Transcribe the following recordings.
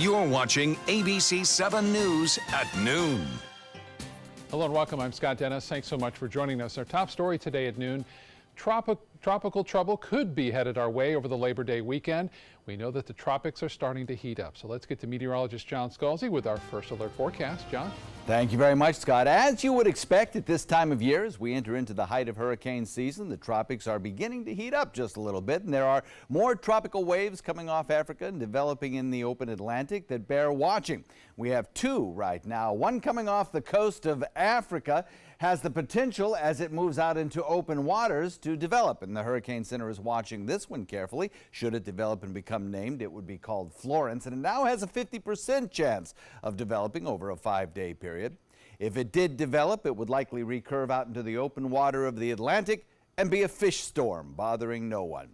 You're watching ABC 7 News at noon. Hello and welcome. I'm Scott Dennis. Thanks so much for joining us. Our top story today at noon. Tropical trouble could be headed our way over the Labor Day weekend. We know that the tropics are starting to heat up. So let's get to meteorologist John Scalzi with our first alert forecast. John? Thank you very much, Scott. As you would expect at this time of year, as we enter into the height of hurricane season, the tropics are beginning to heat up just a little bit, and there are more tropical waves coming off Africa and developing in the open Atlantic that bear watching. We have two right now. One coming off the coast of Africa has the potential, as it moves out into open waters, to develop, and the Hurricane Center is watching this one carefully. Should it develop and become named, it would be called Florence, and it now has a 50% chance of developing over a 5-day period. If it did develop, it would likely recurve out into the open water of the Atlantic and be a fish storm, bothering no one.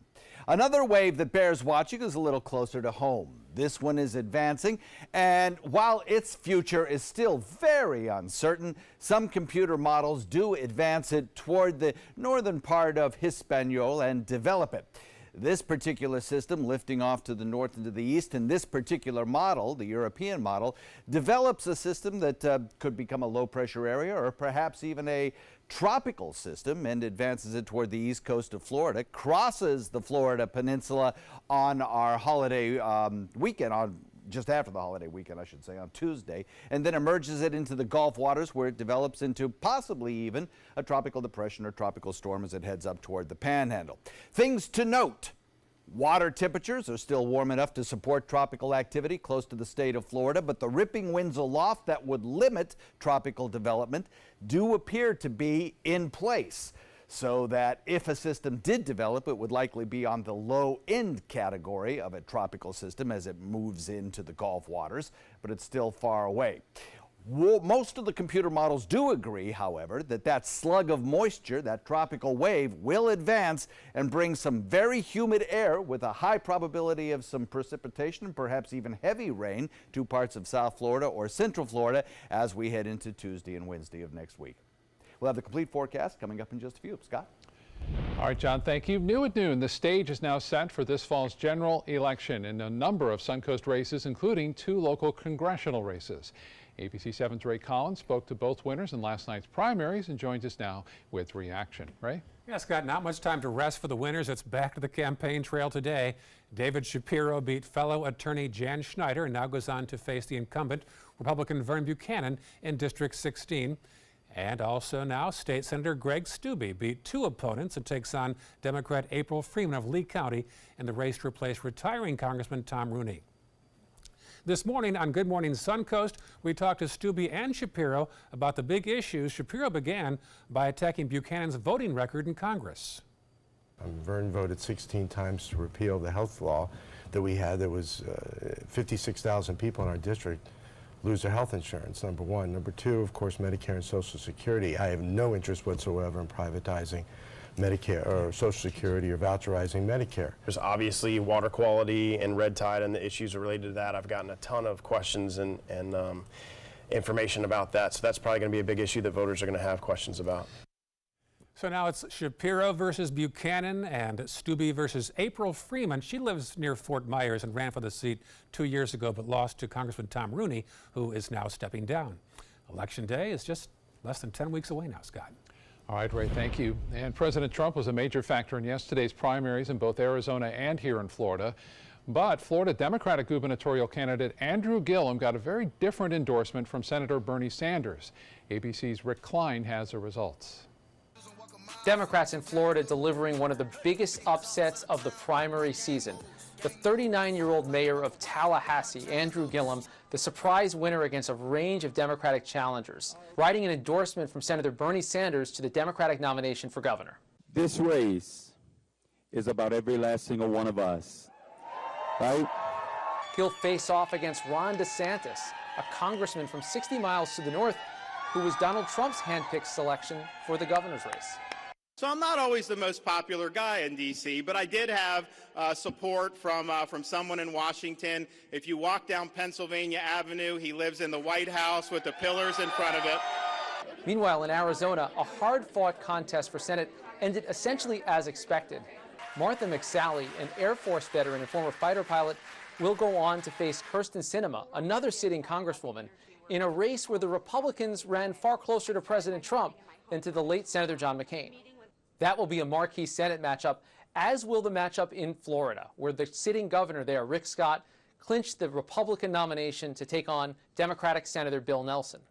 Another wave that bears watching is a little closer to home. This one is advancing, and while its future is still very uncertain, some computer models do advance it toward the northern part of Hispaniola and develop it. This particular system, lifting off to the north and to the east, and this particular model, the European model, develops a system that could become a low-pressure area or perhaps even a tropical system and advances it toward the east coast of Florida, crosses the Florida peninsula on our holiday weekend, just after the holiday weekend, I should say, on Tuesday, and then emerges it into the Gulf waters where it develops into possibly even a tropical depression or tropical storm as it heads up toward the Panhandle. Things to note. Water temperatures are still warm enough to support tropical activity close to the state of Florida, but the ripping winds aloft that would limit tropical development do appear to be in place, so that if a system did develop, it would likely be on the low-end category of a tropical system as it moves into the Gulf waters, but it's still far away. Most of the computer models do agree, however, that that slug of moisture, that tropical wave, will advance and bring some very humid air with a high probability of some precipitation and perhaps even heavy rain to parts of South Florida or Central Florida as we head into Tuesday and Wednesday of next week. We'll have the complete forecast coming up in just a few. Scott? All right, John, thank you. New at noon, the stage is now set for this fall's general election in a number of Suncoast races, including 2 local congressional races. ABC 7's Ray Collins spoke to both winners in last night's primaries and joins us now with reaction. Ray? Yeah, Scott, not much time to rest for the winners. It's back to the campaign trail today. David Shapiro beat fellow attorney Jan Schneider and now goes on to face the incumbent Republican Vern Buchanan in District 16. And also now, State Senator Greg Steube beat 2 opponents and takes on Democrat April Freeman of Lee County in the race to replace retiring Congressman Tom Rooney. This morning on Good Morning Suncoast, we talked to Steube and Shapiro about the big issues. Shapiro began by attacking Buchanan's voting record in Congress. Vern voted 16 times to repeal the health law that we had. There was 56,000 people in our district lose their health insurance, number one. Number two, of course, Medicare and Social Security. I have no interest whatsoever in privatizing Medicare or Social Security or voucherizing Medicare. There's obviously water quality and red tide and the issues related to that. I've gotten a ton of questions and information about that, so that's probably going to be a big issue that voters are going to have questions about. So now it's Shapiro versus Buchanan and Steube versus April Freeman. She lives near Fort Myers and ran for the seat 2 years ago but lost to Congressman Tom Rooney, who is now stepping down. Election Day is just less than 10 weeks away now, Scott. All right, Ray, thank you. And President Trump was a major factor in yesterday's primaries in both Arizona and here in Florida. But Florida Democratic gubernatorial candidate Andrew Gillum got a very different endorsement from Senator Bernie Sanders. ABC's Rick Klein has the results. Democrats in Florida delivering one of the biggest upsets of the primary season. The 39-year-old mayor of Tallahassee, Andrew Gillum, the surprise winner against a range of Democratic challengers, writing an endorsement from Senator Bernie Sanders to the Democratic nomination for governor. This race is about every last single one of us, right? He'll face off against Ron DeSantis, a congressman from 60 miles to the north who was Donald Trump's handpicked selection for the governor's race. So I'm not always the most popular guy in D.C., but I did have support from someone in Washington. If you walk down Pennsylvania Avenue, he lives in the White House with the pillars in front of it. Meanwhile, in Arizona, a hard-fought contest for Senate ended essentially as expected. Martha McSally, an Air Force veteran and former fighter pilot, will go on to face Kyrsten Sinema, another sitting congresswoman, in a race where the Republicans ran far closer to President Trump than to the late Senator John McCain. That will be a marquee Senate matchup, as will the matchup in Florida, where the sitting governor there, Rick Scott, clinched the Republican nomination to take on Democratic Senator Bill Nelson.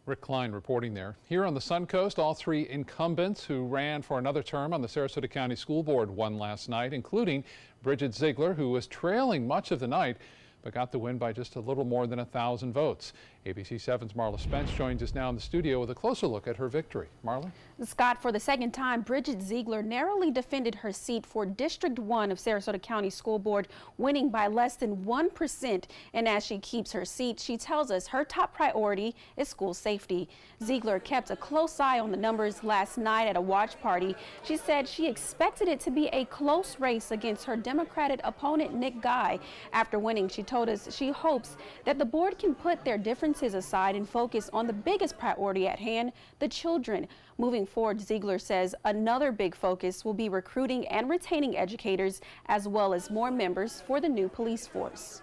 Rick Klein reporting there. Here on the Suncoast, all three incumbents who ran for another term on the Sarasota County School Board won last night, including Bridget Ziegler, who was trailing much of the night, but got the win by just a little more than 1,000 votes. ABC 7's Marla Spence joins us now in the studio with a closer look at her victory. Marla? Scott, for the second time, Bridget Ziegler narrowly defended her seat for District 1 of Sarasota County School Board, winning by less than 1%. And as she keeps her seat, she tells us her top priority is school safety. Ziegler kept a close eye on the numbers last night at a watch party. She said she expected it to be a close race against her Democratic opponent, Nick Guy. After winning, she told us she hopes that the board can put their differences aside and focus on the biggest priority at hand, the children. Moving forward, Ziegler says another big focus will be recruiting and retaining educators, as well as more members for the new police force.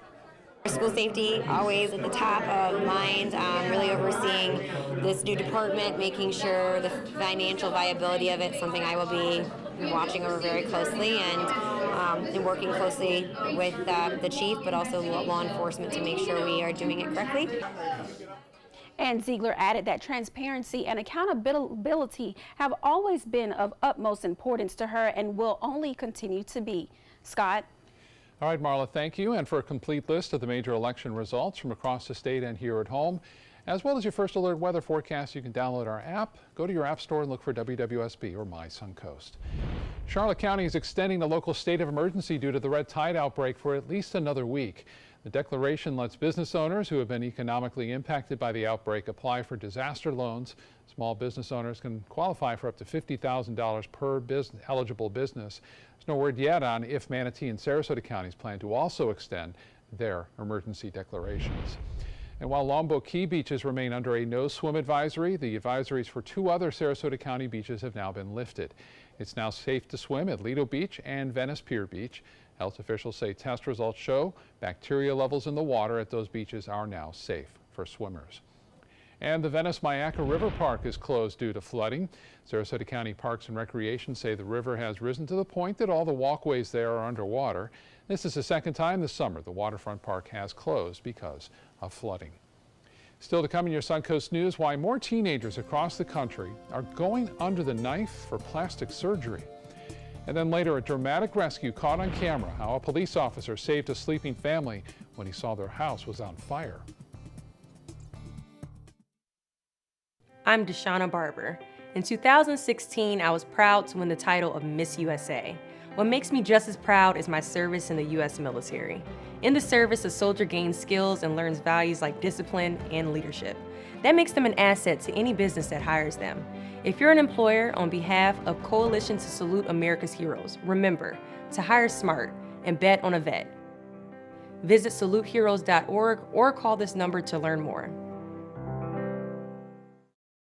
School safety always at the top of mind, really overseeing this new department, making sure the financial viability of it, something I will be watching over very closely, and working closely with the chief, but also law enforcement to make sure we are doing it correctly. And Ziegler added that transparency and accountability have always been of utmost importance to her and will only continue to be. Scott? All right, Marla, thank you. And for a complete list of the major election results from across the state and here at home, as well as your First Alert weather forecast, you can download our app, go to your app store and look for WWSB or My Suncoast. Charlotte County is extending the local state of emergency due to the red tide outbreak for at least another week. The declaration lets business owners who have been economically impacted by the outbreak apply for disaster loans. Small business owners can qualify for up to $50,000 per eligible business. There's no word yet on if Manatee and Sarasota counties plan to also extend their emergency declarations. And while Longboat Key beaches remain under a no swim advisory, the advisories for 2 other Sarasota County beaches have now been lifted. It's now safe to swim at Lido Beach and Venice Pier Beach. Health officials say test results show bacteria levels in the water at those beaches are now safe for swimmers. And the Venice-Myakka River Park is closed due to flooding. Sarasota County Parks and Recreation say the river has risen to the point that all the walkways there are underwater. This is the second time this summer the waterfront park has closed because of flooding. Still to come in your Suncoast News, why more teenagers across the country are going under the knife for plastic surgery. And then later, a dramatic rescue caught on camera, how a police officer saved a sleeping family when he saw their house was on fire. I'm Deshauna Barber. In 2016, I was proud to win the title of Miss USA. What makes me just as proud is my service in the U.S. military. In the service, a soldier gains skills and learns values like discipline and leadership. That makes them an asset to any business that hires them. If you're an employer, on behalf of Coalition to Salute America's Heroes, remember to hire smart and bet on a vet. Visit saluteheroes.org or call this number to learn more.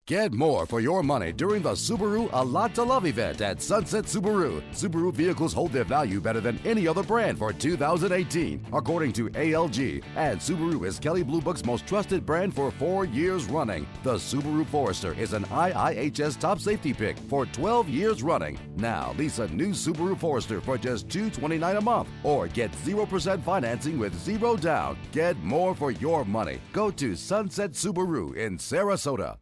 Get more for your money during the Subaru A Lot to Love event at Sunset Subaru. Subaru vehicles hold their value better than any other brand for 2018, according to ALG. And Subaru is Kelley Blue Book's most trusted brand for 4 years running. The Subaru Forester is an IIHS top safety pick for 12 years running. Now, lease a new Subaru Forester for just $229 a month or get 0% financing with 0 down. Get more for your money. Go to Sunset Subaru in Sarasota.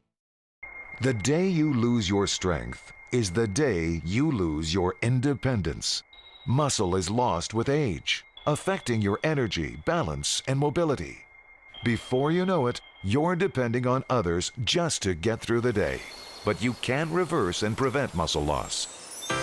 The day you lose your strength is the day you lose your independence. Muscle is lost with age, affecting your energy, balance, and mobility. Before you know it, you're depending on others just to get through the day. But you can reverse and prevent muscle loss.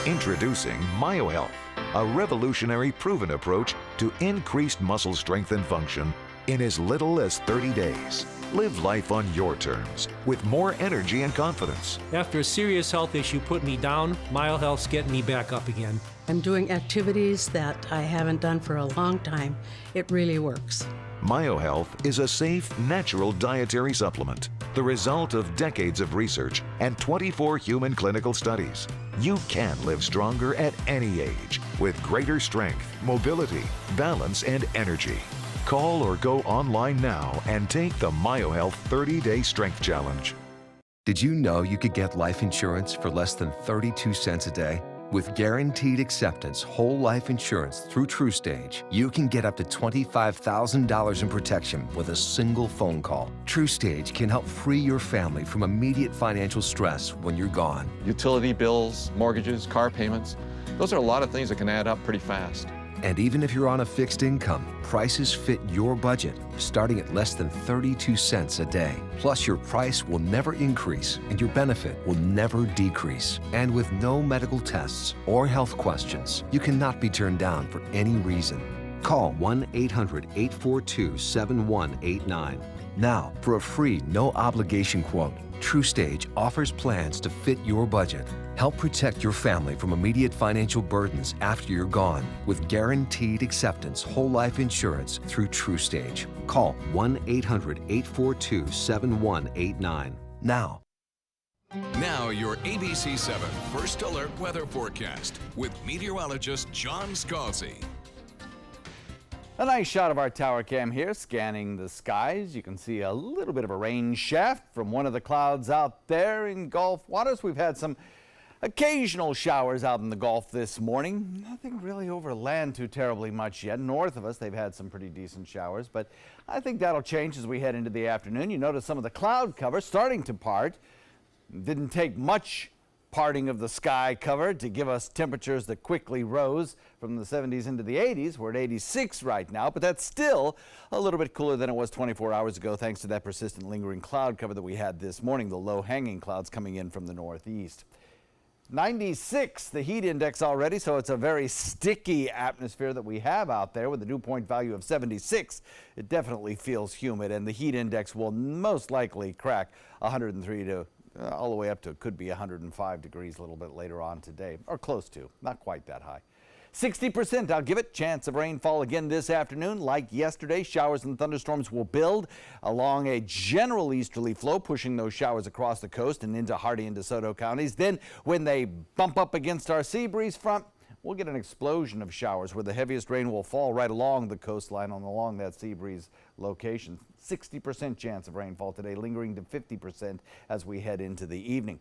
Introducing MyoHealth, a revolutionary proven approach to increased muscle strength and function in as little as 30 days. Live life on your terms with more energy and confidence. After a serious health issue put me down, MyoHealth's getting me back up again. I'm doing activities that I haven't done for a long time. It really works. MyoHealth is a safe, natural dietary supplement, the result of decades of research and 24 human clinical studies. You can live stronger at any age with greater strength, mobility, balance, and energy. Call or go online now and take the MyoHealth 30-Day Strength Challenge. Did you know you could get life insurance for less than 32 cents a day? With Guaranteed Acceptance whole life insurance through TruStage, you can get up to $25,000 in protection with a single phone call. TruStage can help free your family from immediate financial stress when you're gone. Utility bills, mortgages, car payments, those are a lot of things that can add up pretty fast. And even if you're on a fixed income, prices fit your budget, starting at less than 32 cents a day. Plus, your price will never increase and your benefit will never decrease. And with no medical tests or health questions, you cannot be turned down for any reason. Call 1-800-842-7189 now for a free, no-obligation quote. TruStage offers plans to fit your budget. Help protect your family from immediate financial burdens after you're gone with Guaranteed Acceptance whole life insurance through TruStage. Call 1-800-842-7189 now. Now your ABC 7 First Alert weather forecast with meteorologist John Scalzi. A nice shot of our tower cam here, scanning the skies. You can see a little bit of a rain shaft from one of the clouds out there in Gulf waters. We've had some occasional showers out in the Gulf this morning. Nothing really over land too terribly much yet. North of us, they've had some pretty decent showers, but I think that'll change as we head into the afternoon. You notice some of the cloud cover starting to part. Didn't take much parting of the sky cover to give us temperatures that quickly rose from the 70s into the 80s. We're at 86 right now, but that's still a little bit cooler than it was 24 hours ago thanks to that persistent lingering cloud cover that we had this morning, the low-hanging clouds coming in from the northeast. 96, the heat index already, so it's a very sticky atmosphere that we have out there with a dew point value of 76. It definitely feels humid, and the heat index will most likely crack 103 to all the way up to could be 105 degrees a little bit later on today, or close to, not quite that high. 60%, I'll give it. Chance of rainfall again this afternoon. Like yesterday, showers and thunderstorms will build along a general easterly flow, pushing those showers across the coast and into Hardee and DeSoto counties. Then when they bump up against our sea breeze front, we'll get an explosion of showers where the heaviest rain will fall right along the coastline and along that sea breeze location. 60% chance of rainfall today, lingering to 50% as we head into the evening.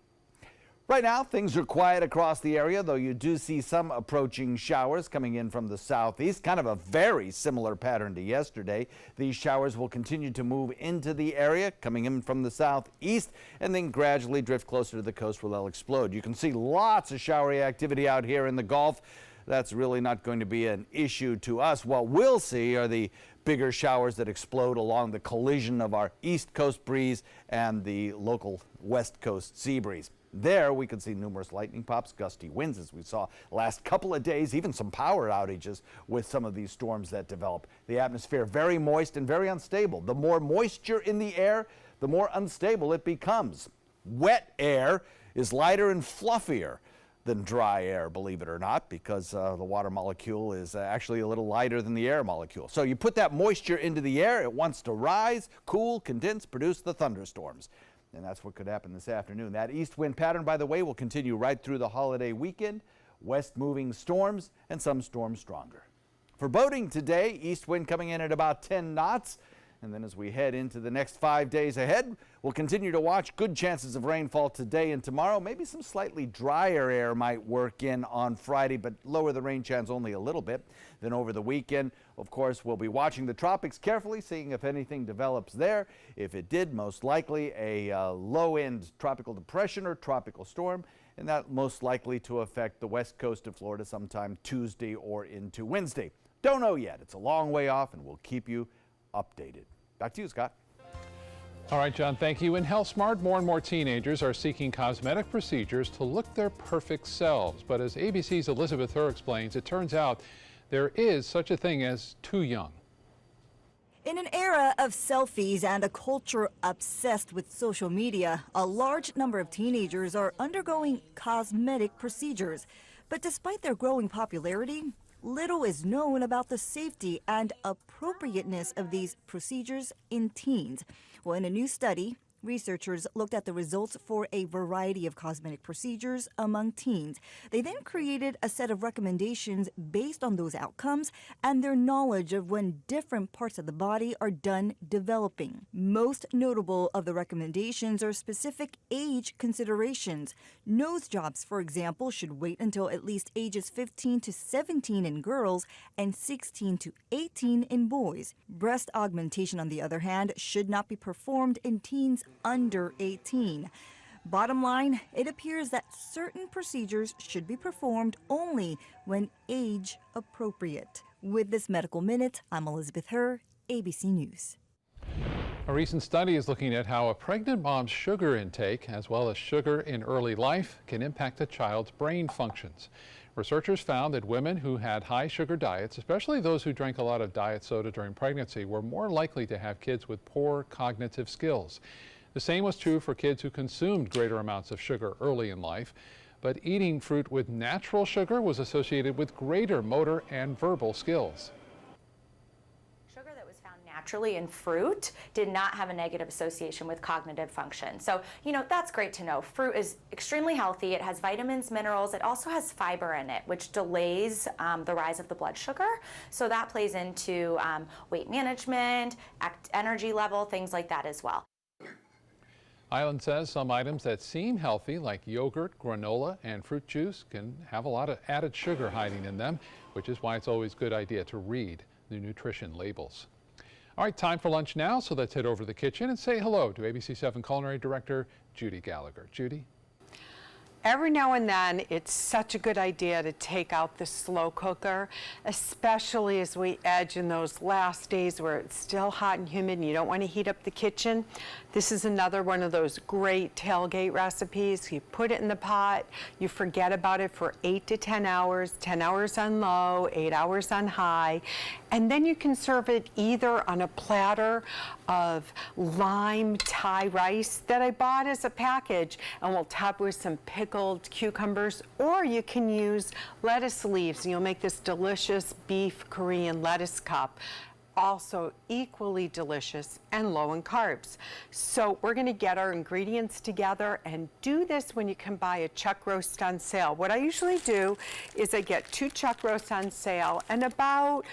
Right now, things are quiet across the area, though you do see some approaching showers coming in from the southeast, kind of a very similar pattern to yesterday. These showers will continue to move into the area, coming in from the southeast, and then gradually drift closer to the coast where they'll explode. You can see lots of showery activity out here in the Gulf. That's really not going to be an issue to us. What we'll see are the bigger showers that explode along the collision of our east coast breeze and the local west coast sea breeze. There we could see numerous lightning pops, gusty winds as we saw last couple of days, even some power outages with some of these storms that develop. The atmosphere very moist and very unstable. The more moisture in the air, the more unstable it becomes. Wet air is lighter and fluffier than dry air, believe it or not, because the water molecule is actually a little lighter than the air molecule. So you put that moisture into the air, it wants to rise, cool, condense, produce the thunderstorms. And that's what could happen this afternoon. That east wind pattern, by the way, will continue right through the holiday weekend. West moving storms and some storms stronger. For boating today, east wind coming in at about 10 knots. And then as we head into the next 5 days ahead, we'll continue to watch good chances of rainfall today and tomorrow. Maybe some slightly drier air might work in on Friday, but lower the rain chance only a little bit. Then over the weekend, of course, we'll be watching the tropics carefully, seeing if anything develops there. If it did, most likely a low-end tropical depression or tropical storm, and that most likely to affect the west coast of Florida sometime Tuesday or into Wednesday. Don't know yet. It's a long way off, and we'll keep you updated. Back to you, Scott. All right, John, thank you. In Health Smart, more and more teenagers are seeking cosmetic procedures to look their perfect selves. But as ABC's Elizabeth Hur explains, it turns out there is such a thing as too young. In an era of selfies and a culture obsessed with social media, a large number of teenagers are undergoing cosmetic procedures. But despite their growing popularity, little is known about the safety and appropriateness of these procedures in teens. Well, in a new study, researchers looked at the results for a variety of cosmetic procedures among teens. They then created a set of recommendations based on those outcomes and their knowledge of when different parts of the body are done developing. Most notable of the recommendations are specific age considerations. Nose jobs, for example, should wait until at least ages 15 to 17 in girls and 16 to 18 in boys. Breast augmentation, on the other hand, should not be performed in teens under 18. Bottom line, it appears that certain procedures should be performed only when age appropriate. With this Medical Minute, I'm Elizabeth Herr, ABC News. A recent study is looking at how a pregnant mom's sugar intake, as well as sugar in early life, can impact a child's brain functions. Researchers found that women who had high sugar diets, especially those who drank a lot of diet soda during pregnancy, were more likely to have kids with poor cognitive skills. The same was true for kids who consumed greater amounts of sugar early in life, but eating fruit with natural sugar was associated with greater motor and verbal skills. Sugar that was found naturally in fruit did not have a negative association with cognitive function. So, that's great to know. Fruit is extremely healthy. It has vitamins, minerals. It also has fiber in it, which delays the rise of the blood sugar. So that plays into weight management, energy level, things like that as well. Island says some items that seem healthy, like yogurt, granola, and fruit juice, can have a lot of added sugar hiding in them, which is why it's always a good idea to read the nutrition labels. All right, time for lunch now, so let's head over to the kitchen and say hello to ABC 7 Culinary Director Judy Gallagher. Judy? Every now and then, it's such a good idea to take out the slow cooker, especially as we edge in those last days where it's still hot and humid and you don't want to heat up the kitchen. This is another one of those great tailgate recipes. You put it in the pot, you forget about it for 8 to 10 hours, 10 hours on low, 8 hours on high, and then you can serve it either on a platter of lime Thai rice that I bought as a package, and we'll top with some pickled cucumbers, or you can use lettuce leaves and you'll make this delicious beef Korean lettuce cup. Also equally delicious and low in carbs. So we're going to get our ingredients together and do this when you can buy a chuck roast on sale. What I usually do is I get 2 chuck roasts on sale and about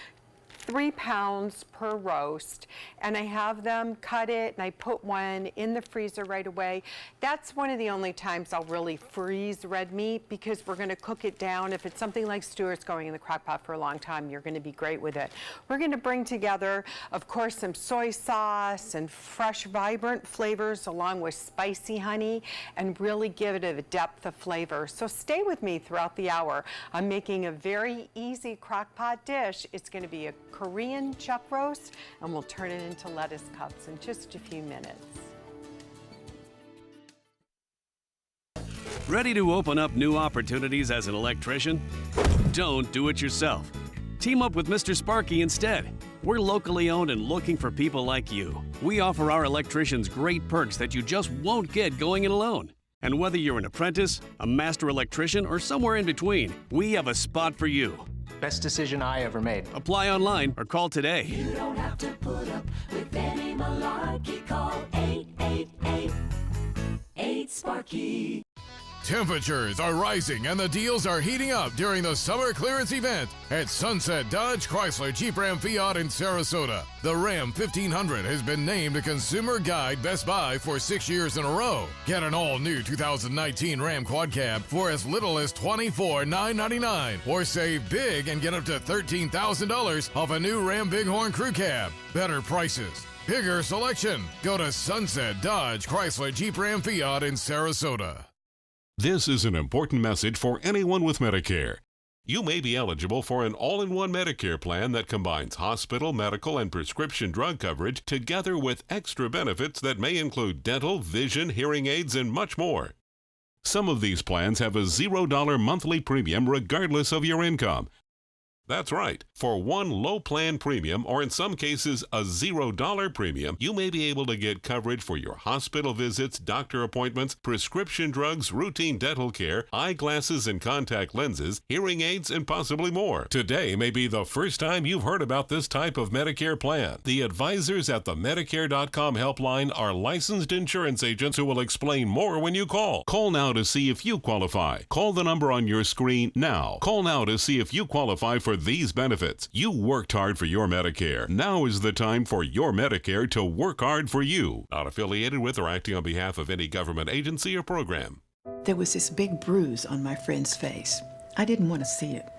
3 pounds per roast, and I have them cut it and I put one in the freezer right away. That's one of the only times I'll really freeze red meat, because we're going to cook it down. If it's something like Stewart's going in the crock pot for a long time, you're going to be great with it. We're going to bring together, of course, some soy sauce and fresh, vibrant flavors along with spicy honey, and really give it a depth of flavor. So stay with me throughout the hour. I'm making a very easy crock pot dish. It's going to be a Korean chuck roast, and we'll turn it into lettuce cups in just a few minutes. Ready to open up new opportunities as an electrician? Don't do it yourself. Team up with Mr. Sparky instead. We're locally owned and looking for people like you. We offer our electricians great perks that you just won't get going it alone. And whether you're an apprentice, a master electrician, or somewhere in between, we have a spot for you. Best decision I ever made. Apply online or call today. You don't have to put up with any malarkey. Call 888-8-SPARKY. Temperatures are rising and the deals are heating up during the summer clearance event at Sunset Dodge Chrysler Jeep Ram Fiat in Sarasota. The Ram 1500 has been named a Consumer Guide Best Buy for 6 years in a row. Get an all-new 2019 Ram Quad Cab for as little as $24,999, or save big and get up to $13,000 off a new Ram Bighorn Crew Cab. Better prices, bigger selection. Go to Sunset Dodge Chrysler Jeep Ram Fiat in Sarasota. This is an important message for anyone with Medicare. You may be eligible for an all-in-one Medicare plan that combines hospital, medical, and prescription drug coverage together with extra benefits that may include dental, vision, hearing aids, and much more. Some of these plans have a $0 monthly premium regardless of your income. That's right. For one low plan premium, or in some cases a $0 premium, you may be able to get coverage for your hospital visits, doctor appointments, prescription drugs, routine dental care, eyeglasses and contact lenses, hearing aids, and possibly more. Today may be the first time you've heard about this type of Medicare plan. The advisors at the Medicare.com helpline are licensed insurance agents who will explain more when you call. Call now to see if you qualify. Call the number on your screen now. Call now to see if you qualify for these benefits. You worked hard for your Medicare. Now is the time for your Medicare to work hard for you. Not affiliated with or acting on behalf of any government agency or program. There was this big bruise on my friend's face. I didn't want to see it.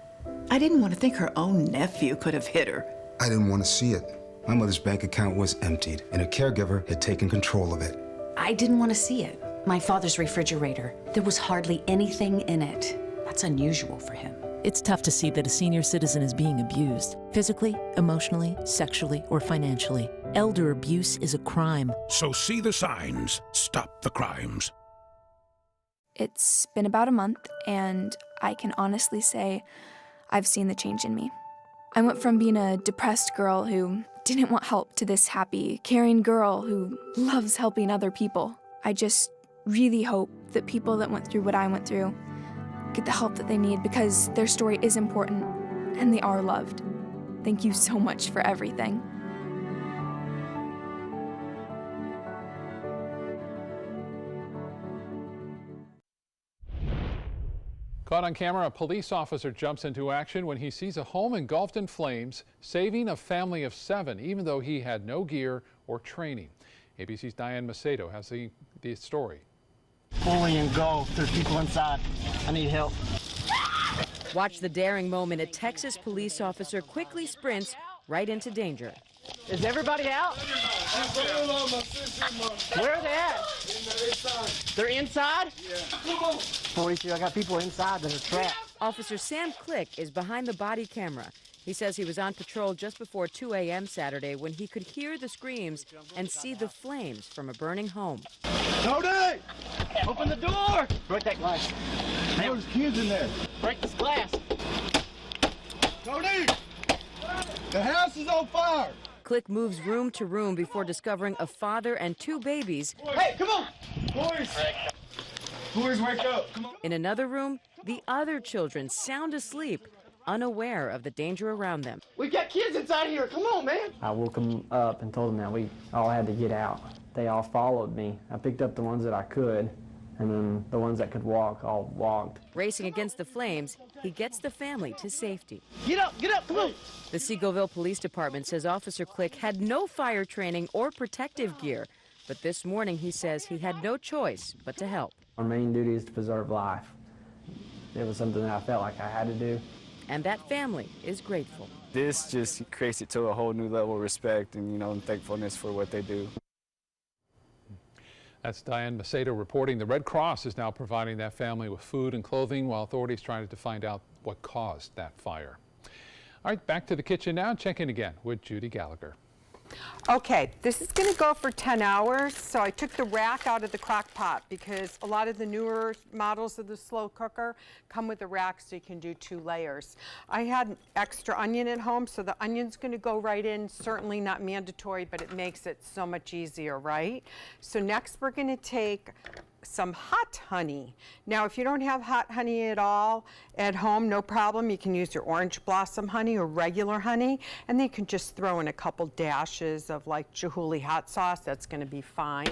I didn't want to think her own nephew could have hit her. I didn't want to see it. My mother's bank account was emptied, and a caregiver had taken control of it. I didn't want to see it. My father's refrigerator. There was hardly anything in it. That's unusual for him. It's tough to see that a senior citizen is being abused, physically, emotionally, sexually, or financially. Elder abuse is a crime. So see the signs. Stop the crimes. It's been about a month, and I can honestly say I've seen the change in me. I went from being a depressed girl who didn't want help to this happy, caring girl who loves helping other people. I just really hope that people that went through what I went through get the help that they need, because their story is important and they are loved. Thank you so much for everything. Caught on camera, a police officer jumps into action when he sees a home engulfed in flames, saving a family of 7, even though he had no gear or training. ABC's Diane Macedo has the story. Fully engulfed. There's people inside. I need help. Watch the daring moment a Texas police officer quickly sprints right into danger. Is everybody out? Where are they at? They're inside? Yeah. 42, I got people inside that are trapped. Officer Sam Click is behind the body camera. He says he was on patrol just before 2 a.m. Saturday when he could hear the screams and see the flames from a burning home. Cody! Open the door! Break that glass. There's kids in there. Break this glass. Cody! The house is on fire! Click moves room to room before discovering a father and 2 babies. Hey, come on! Boys! Boys, wake up! Come on! In another room, the other children sound asleep, unaware of the danger around them. We got kids inside here. Come on, man! I woke them up and told them that we all had to get out. They all followed me. I picked up the ones that I could, and then the ones that could walk all walked. Racing against the flames, he gets the family to safety. Get up, come on! The Seagoville Police Department says Officer Click had no fire training or protective gear, but this morning he says he had no choice but to help. Our main duty is to preserve life. It was something that I felt like I had to do. And that family is grateful. This just creates it to a whole new level of respect and, and thankfulness for what they do. That's Diane Macedo reporting. The Red Cross is now providing that family with food and clothing while authorities trying to find out what caused that fire. All right, back to the kitchen now. Check in again with Judy Gallagher. Okay, this is going to go for 10 hours. So I took the rack out of the crock pot because a lot of the newer models of the slow cooker come with a rack so you can do 2 layers. I had extra onion at home, so the onion's going to go right in. Certainly not mandatory, but it makes it so much easier, right? So next we're going to take some hot honey. Now, if you don't have hot honey at all at home, no problem. You can use your orange blossom honey or regular honey, and then you can just throw in a couple dashes of like Chihuly hot sauce. That's going to be fine.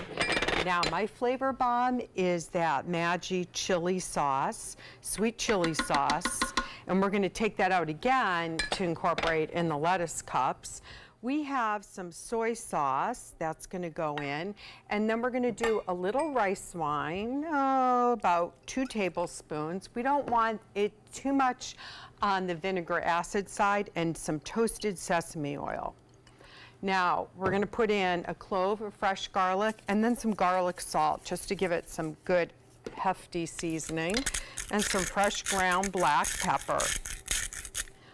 Now, my flavor bomb is that Maggi chili sauce, sweet chili sauce, and we're going to take that out again to incorporate in the lettuce cups. We have some soy sauce that's going to go in, and then we're going to do a little rice wine, about 2 tablespoons. We don't want it too much on the vinegar acid side, and some toasted sesame oil. Now, we're going to put in a clove of fresh garlic and then some garlic salt just to give it some good hefty seasoning, and some fresh ground black pepper.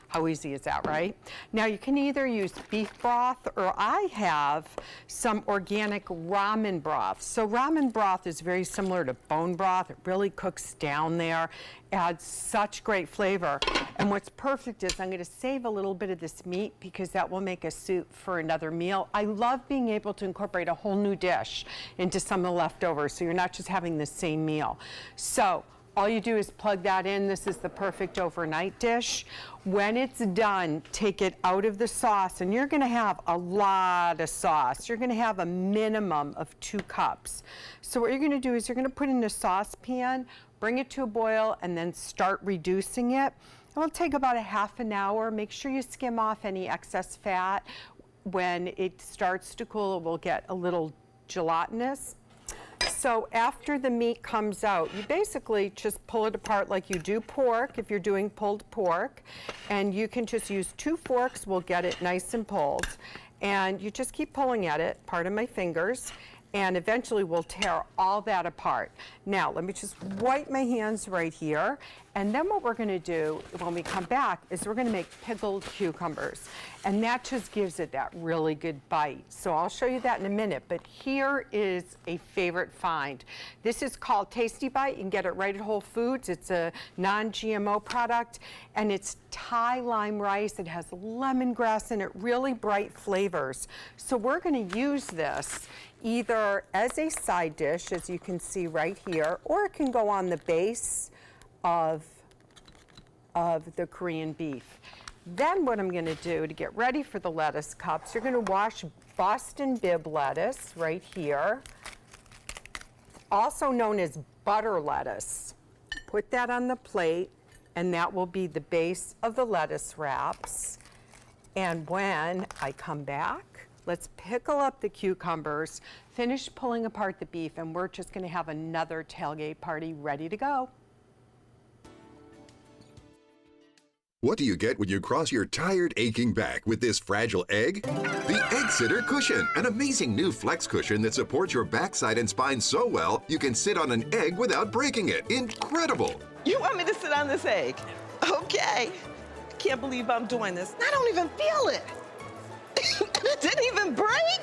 How easy is that, right? Now you can either use beef broth, or I have some organic ramen broth. So ramen broth is very similar to bone broth. It really cooks down there, adds such great flavor. And what's perfect is I'm going to save a little bit of this meat because that will make a soup for another meal. I love being able to incorporate a whole new dish into some of the leftovers, so you're not just having the same meal. So all you do is plug that in. This is the perfect overnight dish. When it's done, take it out of the sauce, and you're going to have a lot of sauce. You're going to have a minimum of 2 cups. So what you're going to do is you're going to put in a saucepan, bring it to a boil, and then start reducing it. It will take about a half an hour. Make sure you skim off any excess fat. When it starts to cool, it will get a little gelatinous. So after the meat comes out, you basically just pull it apart like you do pork, if you're doing pulled pork. And you can just use 2 forks, will get it nice and pulled. And you just keep pulling at it, pardon my fingers, and eventually we'll tear all that apart. Now, let me just wipe my hands right here. And then what we're going to do when we come back is we're going to make pickled cucumbers. And that just gives it that really good bite. So I'll show you that in a minute. But here is a favorite find. This is called Tasty Bite. You can get it right at Whole Foods. It's a non-GMO product. And it's Thai lime rice. It has lemongrass in it, really bright flavors. So we're going to use this either as a side dish, as you can see right here, or it can go on the base of the Korean beef. Then what I'm going to do to get ready for the lettuce cups, you're going to wash Boston Bib lettuce right here, also known as butter lettuce. Put that on the plate, and that will be the base of the lettuce wraps. And when I come back, let's pickle up the cucumbers, finish pulling apart the beef, and we're just going to have another tailgate party ready to go. What do you get when you cross your tired, aching back with this fragile egg? The Egg Sitter Cushion, an amazing new flex cushion that supports your backside and spine so well you can sit on an egg without breaking it. Incredible! You want me to sit on this egg? Okay. I can't believe I'm doing this. I don't even feel it. It didn't even break?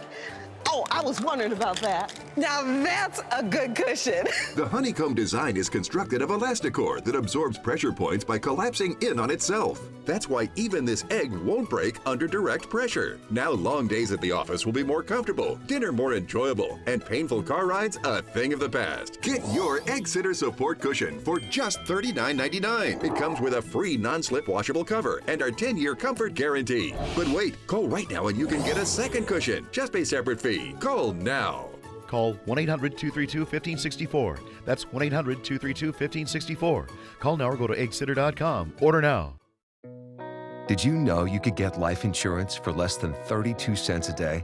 Oh, I was wondering about that. Now that's a good cushion. The honeycomb design is constructed of Elasticor that absorbs pressure points by collapsing in on itself. That's why even this egg won't break under direct pressure. Now long days at the office will be more comfortable, dinner more enjoyable, and painful car rides a thing of the past. Get your Egg Sitter Support Cushion for just $39.99. It comes with a free non-slip washable cover and our 10-year comfort guarantee. But wait, call right now and you can get a second cushion. Just pay separate fee. Call now. Call 1-800-232-1564. That's 1-800-232-1564. Call now or go to eggsitter.com. Order now. Did you know you could get life insurance for less than 32 cents a day?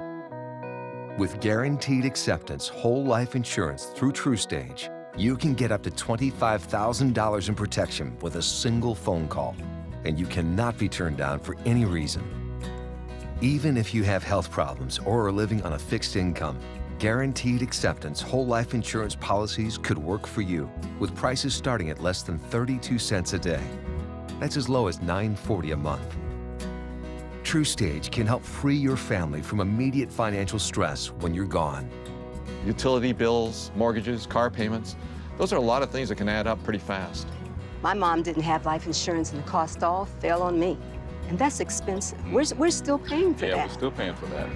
With guaranteed acceptance whole life insurance through TruStage, you can get up to $25,000 in protection with a single phone call, and you cannot be turned down for any reason. Even if you have health problems or are living on a fixed income, guaranteed acceptance whole life insurance policies could work for you with prices starting at less than 32 cents a day. That's as low as $9.40 a month. TruStage can help free your family from immediate financial stress when you're gone. Utility bills, mortgages, car payments, those are a lot of things that can add up pretty fast. My mom didn't have life insurance and the cost all fell on me. And that's expensive. We're still paying for that. Yeah, we're still paying for that.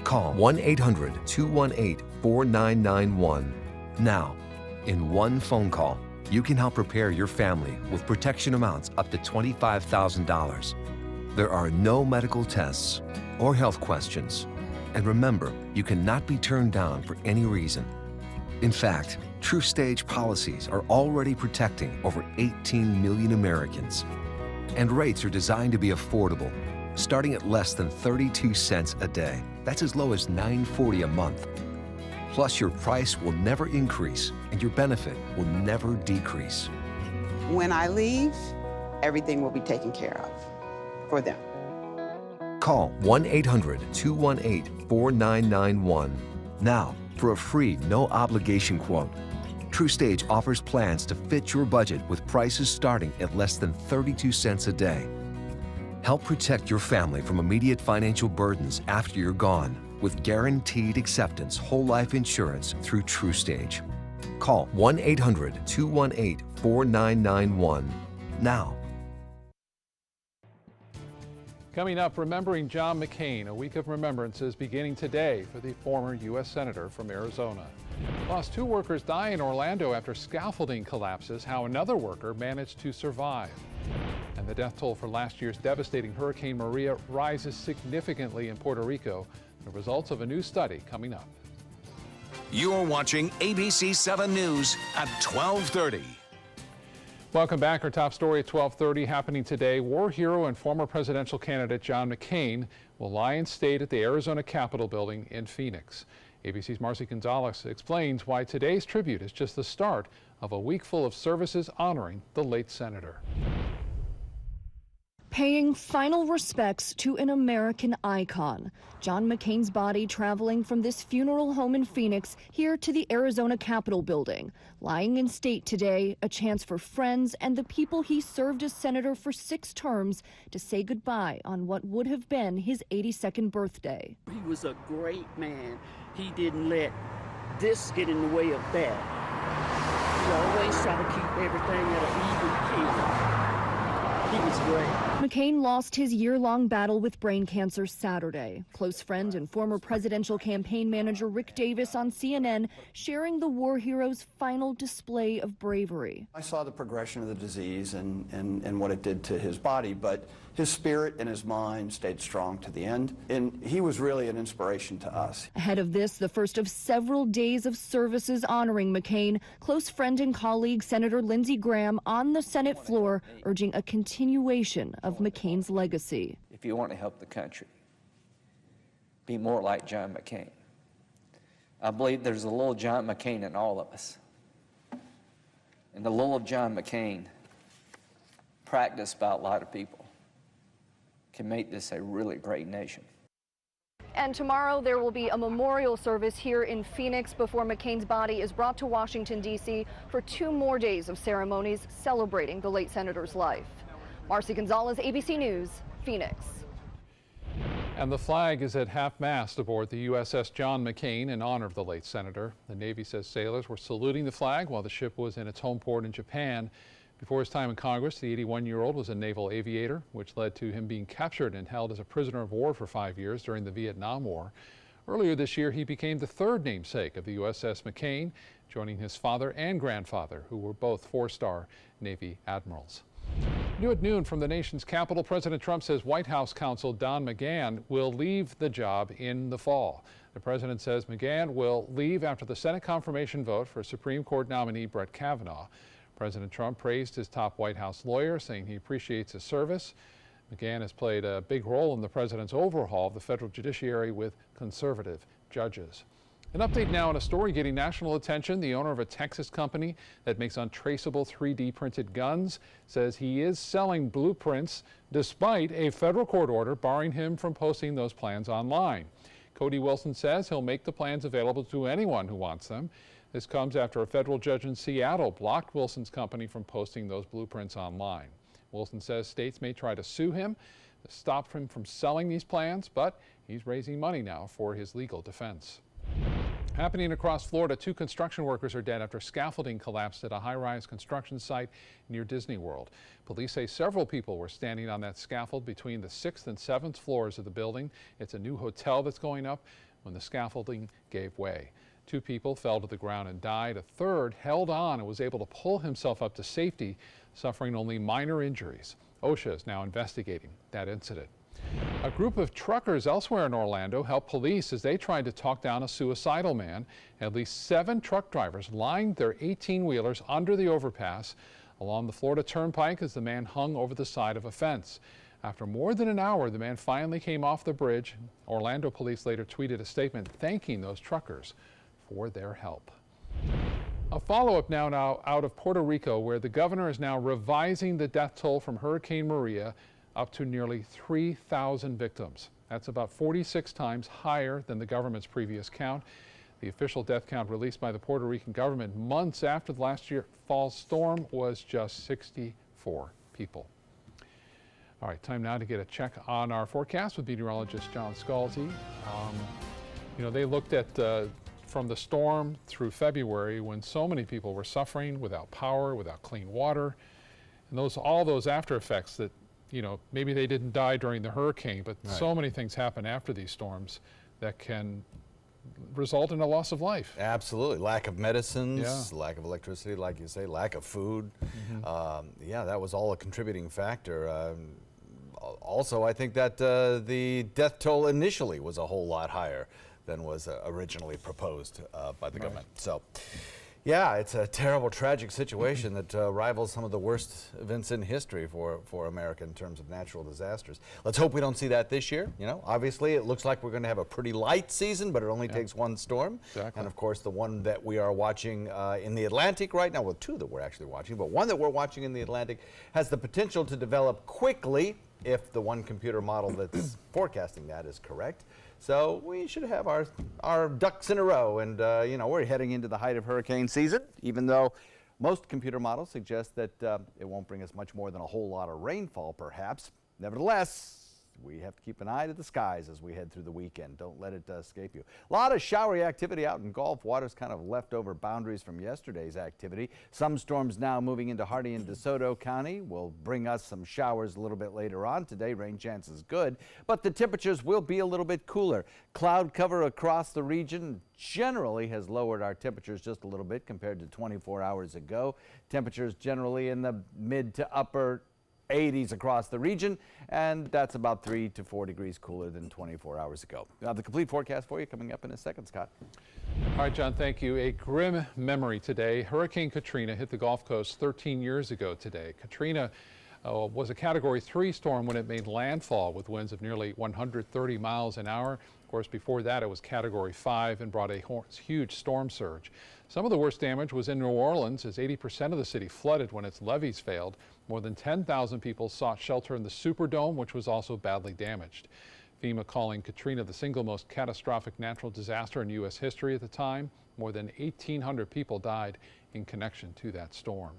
Call 1-800-218-4991. Now, in one phone call, you can help prepare your family with protection amounts up to $25,000. There are no medical tests or health questions. And remember, you cannot be turned down for any reason. In fact, TruStage policies are already protecting over 18 million Americans. And rates are designed to be affordable, starting at less than 32 cents a day. That's as low as $9.40 a month. Plus, your price will never increase and your benefit will never decrease. When I leave, everything will be taken care of for them. Call 1-800-218-4991 now for a free, no-obligation quote. TruStage offers plans to fit your budget with prices starting at less than 32 cents a day. Help protect your family from immediate financial burdens after you're gone with guaranteed acceptance whole life insurance through TruStage. Call 1-800-218-4991 now. Coming up, remembering John McCain, a week of remembrances beginning today for the former U.S. Senator from Arizona. Plus, 2 workers die in Orlando after scaffolding collapses, how another worker managed to survive. And the death toll for last year's devastating Hurricane Maria rises significantly in Puerto Rico. The results of a new study coming up. You're watching ABC 7 News at 12:30. Welcome back. Our top story at 12:30 happening today. War hero and former presidential candidate John McCain will lie in state at the Arizona Capitol building in Phoenix. ABC's Marcy Gonzalez explains why today's tribute is just the start of a week full of services honoring the late senator. Paying final respects to an American icon. John McCain's body traveling from this funeral home in Phoenix here to the Arizona Capitol building. Lying in state today, a chance for friends and the people he served as senator for 6 terms to say goodbye on what would have been his 82nd birthday. He was a great man. He didn't let this get in the way of that. He always tried to keep everything at an even keel. He was great. McCain lost his year-long battle with brain cancer Saturday. Close friend and former presidential campaign manager Rick Davis on CNN sharing the war hero's final display of bravery. I saw the progression of the disease and what it did to his body, but his spirit and his mind stayed strong to the end, and he was really an inspiration to us. Ahead of this, the first of several days of services honoring McCain, close friend and colleague Senator Lindsey Graham on the Senate floor urging a continuation of McCain's legacy. If you want to help the country, be more like John McCain. I believe there's a little John McCain in all of us. And the little John McCain, practiced by a lot of people, can make this a really great nation. And tomorrow there will be a memorial service here in Phoenix before McCain's body is brought to Washington, D.C. for 2 more days of ceremonies celebrating the late senator's life. Marcy Gonzalez, ABC News, Phoenix. And the flag is at half-mast aboard the USS John McCain in honor of the late senator. The Navy says sailors were saluting the flag while the ship was in its home port in Japan. Before his time in Congress, the 81-year-old was a naval aviator, which led to him being captured and held as a prisoner of war for 5 years during the Vietnam War. Earlier this year, he became the 3rd namesake of the USS McCain, joining his father and grandfather, who were both 4-star Navy admirals. New at noon from the nation's capital, President Trump says White House counsel Don McGahn will leave the job in the fall. The president says McGahn will leave after the Senate confirmation vote for Supreme Court nominee Brett Kavanaugh. President Trump praised his top White House lawyer, saying he appreciates his service. McGahn has played a big role in the president's overhaul of the federal judiciary with conservative judges. An update now on a story getting national attention. The owner of a Texas company that makes untraceable 3D printed guns says he is selling blueprints despite a federal court order barring him from posting those plans online. Cody Wilson says he'll make the plans available to anyone who wants them. This comes after a federal judge in Seattle blocked Wilson's company from posting those blueprints online. Wilson says states may try to sue him to stop him from selling these plans, but he's raising money now for his legal defense. Happening across Florida, 2 construction workers are dead after scaffolding collapsed at a high-rise construction site near Disney World. Police say several people were standing on that scaffold between the 6th and 7th floors of the building. It's a new hotel that's going up when the scaffolding gave way. 2 people fell to the ground and died. A third held on and was able to pull himself up to safety, suffering only minor injuries. OSHA is now investigating that incident. A group of truckers elsewhere in Orlando helped police as they tried to talk down a suicidal man. At least 7 truck drivers lined their 18-wheelers under the overpass along the Florida Turnpike as the man hung over the side of a fence. After more than an hour, the man finally came off the bridge. Orlando police later tweeted a statement thanking those truckers for their help. A follow-up now out of Puerto Rico, where the governor is now revising the death toll from Hurricane Maria up to nearly 3,000 victims. That's about 46 times higher than the government's previous count. The official death count released by the Puerto Rican government months after the last year's fall storm was just 64 people. All right, time now to get a check on our forecast with meteorologist John Scalzi. You know, they looked at from the storm through February when so many people were suffering without power, without clean water, and all those after effects that, you know, maybe they didn't die during the hurricane, but so many things happen after these storms that can result in a loss of life. Absolutely. Lack of medicines, lack of electricity, like you say, lack of food. Yeah, that was all a contributing factor. Also, I think that the death toll initially was a whole lot higher than was originally proposed by the government. So, yeah, it's a terrible, tragic situation that rivals some of the worst events in history for America in terms of natural disasters. Let's hope we don't see that this year. You know, obviously, it looks like we're going to have a pretty light season, but it only takes one storm. And of course, the one that we are watching in the Atlantic right now, well, two that we're actually watching, but one that we're watching in the Atlantic has the potential to develop quickly if the one computer model that's forecasting that is correct. So we should have our ducks in a row, and you know, we're heading into the height of hurricane season, even though most computer models suggest that it won't bring us much more than a whole lot of rainfall, perhaps. Nevertheless, we have to keep an eye to the skies as we head through the weekend. Don't let it escape you. A lot of showery activity out in Gulf waters, kind of leftover boundaries from yesterday's activity. Some storms now moving into Hardee and DeSoto County will bring us some showers a little bit later on today. Rain chances good, but the temperatures will be a little bit cooler. Cloud cover across the region generally has lowered our temperatures just a little bit compared to 24 hours ago. Temperatures generally in the mid to upper 80s across the region, and that's about 3 to 4 degrees cooler than 24 hours ago. We'll have the complete forecast for you coming up in a second, Scott. All right, John, thank you. A grim memory today. Hurricane Katrina hit the Gulf Coast 13 years ago today. Katrina was a Category 3 storm when it made landfall with winds of nearly 130 miles an hour. Of course, before that, it was Category 5 and brought a huge storm surge. Some of the worst damage was in New Orleans, as 80% of the city flooded when its levees failed. More than 10,000 people sought shelter in the Superdome, which was also badly damaged. FEMA calling Katrina the single most catastrophic natural disaster in U.S. history at the time. More than 1,800 people died in connection to that storm.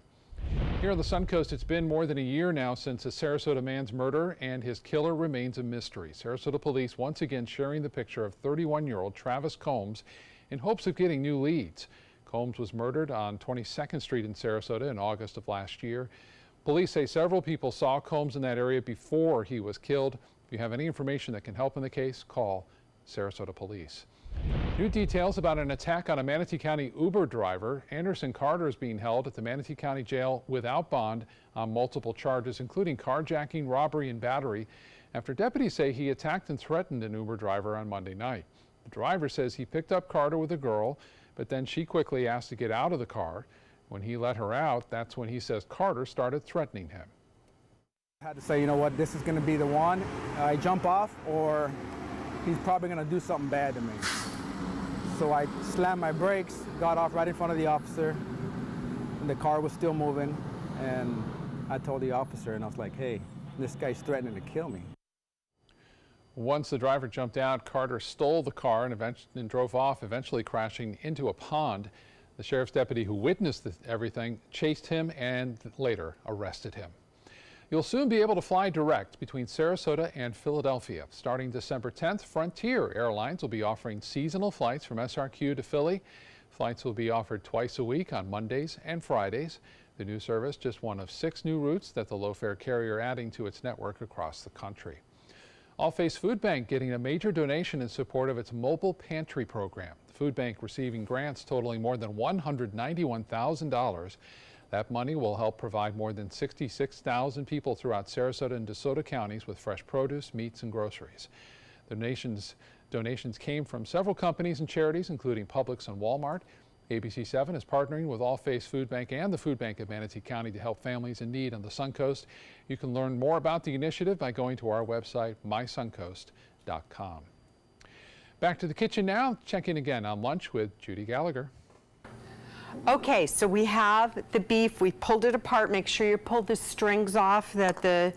Here on the Suncoast, it's been more than a year now since a Sarasota man's murder, and his killer remains a mystery. Sarasota police once again sharing the picture of 31-year-old Travis Combs in hopes of getting new leads. Combs was murdered on 22nd Street in Sarasota in August of last year. Police say several people saw Combs in that area before he was killed. If you have any information that can help in the case, call Sarasota Police. New details about an attack on a Manatee County Uber driver. Anderson Carter is being held at the Manatee County Jail without bond on multiple charges, including carjacking, robbery, and battery, after deputies say he attacked and threatened an Uber driver on Monday night. The driver says he picked up Carter with a girl, but then she quickly asked to get out of the car. When he let her out, that's when he says Carter started threatening him. I had to say, you know what, this is going to be the one. I jump off, or he's probably going to do something bad to me. So I slammed my brakes, got off right in front of the officer, and the car was still moving. And I told the officer, and I was like, hey, this guy's threatening to kill me. Once the driver jumped out, Carter stole the car and drove off, eventually crashing into a pond. The sheriff's deputy who witnessed everything chased him and later arrested him. You'll soon be able to fly direct between Sarasota and Philadelphia. Starting December 10th, Frontier Airlines will be offering seasonal flights from SRQ to Philly. Flights will be offered twice a week on Mondays and Fridays. The new service, just one of 6 new routes that the low-fare carrier adding to its network across the country. All-Face Food Bank getting a major donation in support of its mobile pantry program. The food bank receiving grants totaling more than $191,000. That money will help provide more than 66,000 people throughout Sarasota and DeSoto counties with fresh produce, meats, and groceries. The donations came from several companies and charities, including Publix and Walmart. ABC7 is partnering with All-Face Food Bank and the Food Bank of Manatee County to help families in need on the Suncoast. You can learn more about the initiative by going to our website, mysuncoast.com. Back to the kitchen now. Check in again on lunch with Judy Gallagher. Okay, so we have the beef. We pulled it apart. Make sure you pull the strings off that the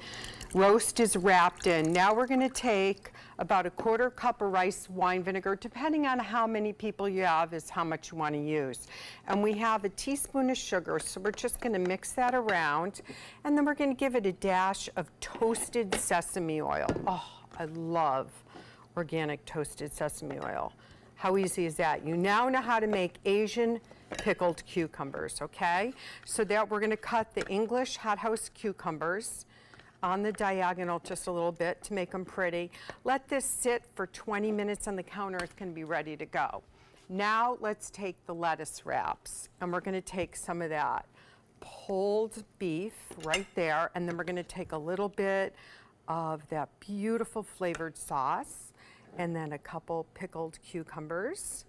Roast is wrapped in. Now we're going to take about a 1/4 cup of rice wine vinegar, depending on how many people you have is how much you want to use. And we have a teaspoon of sugar, so we're just going to mix that around. And then we're going to give it a dash of toasted sesame oil. Oh, I love organic toasted sesame oil. How easy is that? You now know how to make Asian pickled cucumbers, okay? So that we're going to cut the English hothouse cucumbers on the diagonal just a little bit to make them pretty. Let this sit for 20 minutes on the counter. It's going to be ready to go. Now let's take the lettuce wraps, and we're going to take some of that pulled beef right there, and then we're going to take a little bit of that beautiful flavored sauce, and then a couple pickled cucumbers.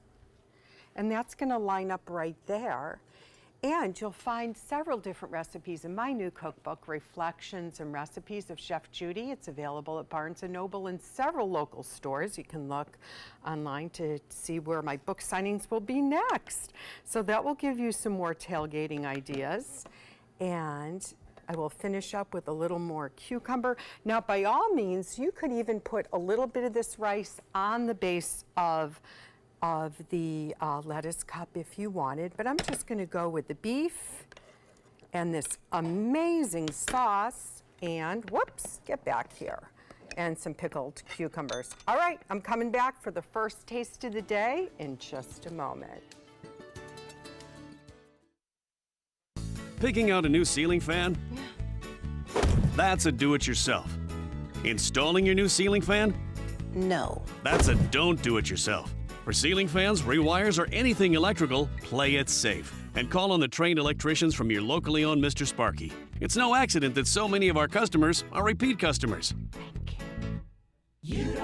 And that's going to line up right there. And you'll find several different recipes in my new cookbook, Reflections and Recipes of Chef Judy. It's available at Barnes & Noble and several local stores. You can look online to see where my book signings will be next. So that will give you some more tailgating ideas. And I will finish up with a little more cucumber. Now, by all means, you could even put a little bit of this rice on the base of the lettuce cup if you wanted, but I'm just going to go with the beef and this amazing sauce and, whoops, get back here, and some pickled cucumbers. All right, I'm coming back for the first taste of the day in just a moment. Picking out a new ceiling fan? That's a do-it-yourself. Installing your new ceiling fan? No. That's a don't do-it-yourself. For ceiling fans, rewires, or anything electrical, play it safe. And call on the trained electricians from your locally owned Mr. Sparky. It's no accident that so many of our customers are repeat customers.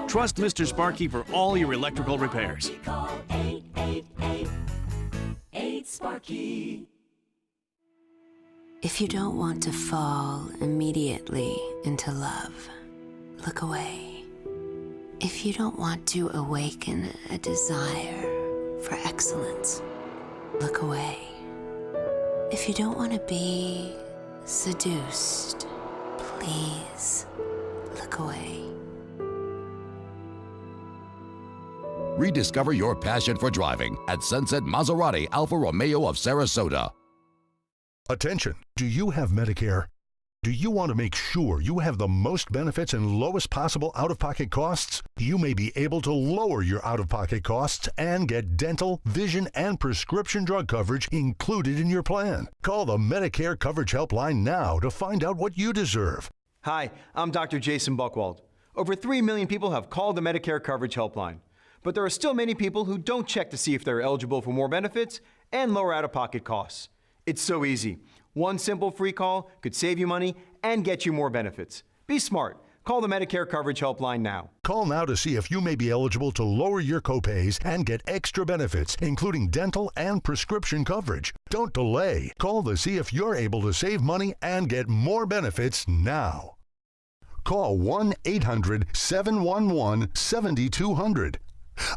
Trust Mr. Sparky for all your electrical repairs. Call 888-8-SPARKY. If you don't want to fall immediately into love, look away. If you don't want to awaken a desire for excellence, look away. If you don't want to be seduced, please look away. Rediscover your passion for driving at Sunset Maserati Alfa Romeo of Sarasota. Attention, do you have Medicare? Do you want to make sure you have the most benefits and lowest possible out-of-pocket costs? You may be able to lower your out-of-pocket costs and get dental, vision, and prescription drug coverage included in your plan. Call the Medicare Coverage Helpline now to find out what you deserve. Hi, I'm Dr. Jason Buchwald. Over 3 million people have called the Medicare Coverage Helpline, but there are still many people who don't check to see if they're eligible for more benefits and lower out-of-pocket costs. It's so easy. One simple free call could save you money and get you more benefits. Be smart. Call the Medicare Coverage Helpline now. Call now to see if you may be eligible to lower your copays and get extra benefits, including dental and prescription coverage. Don't delay. Call to see if you're able to save money and get more benefits now. Call 1-800-711-7200.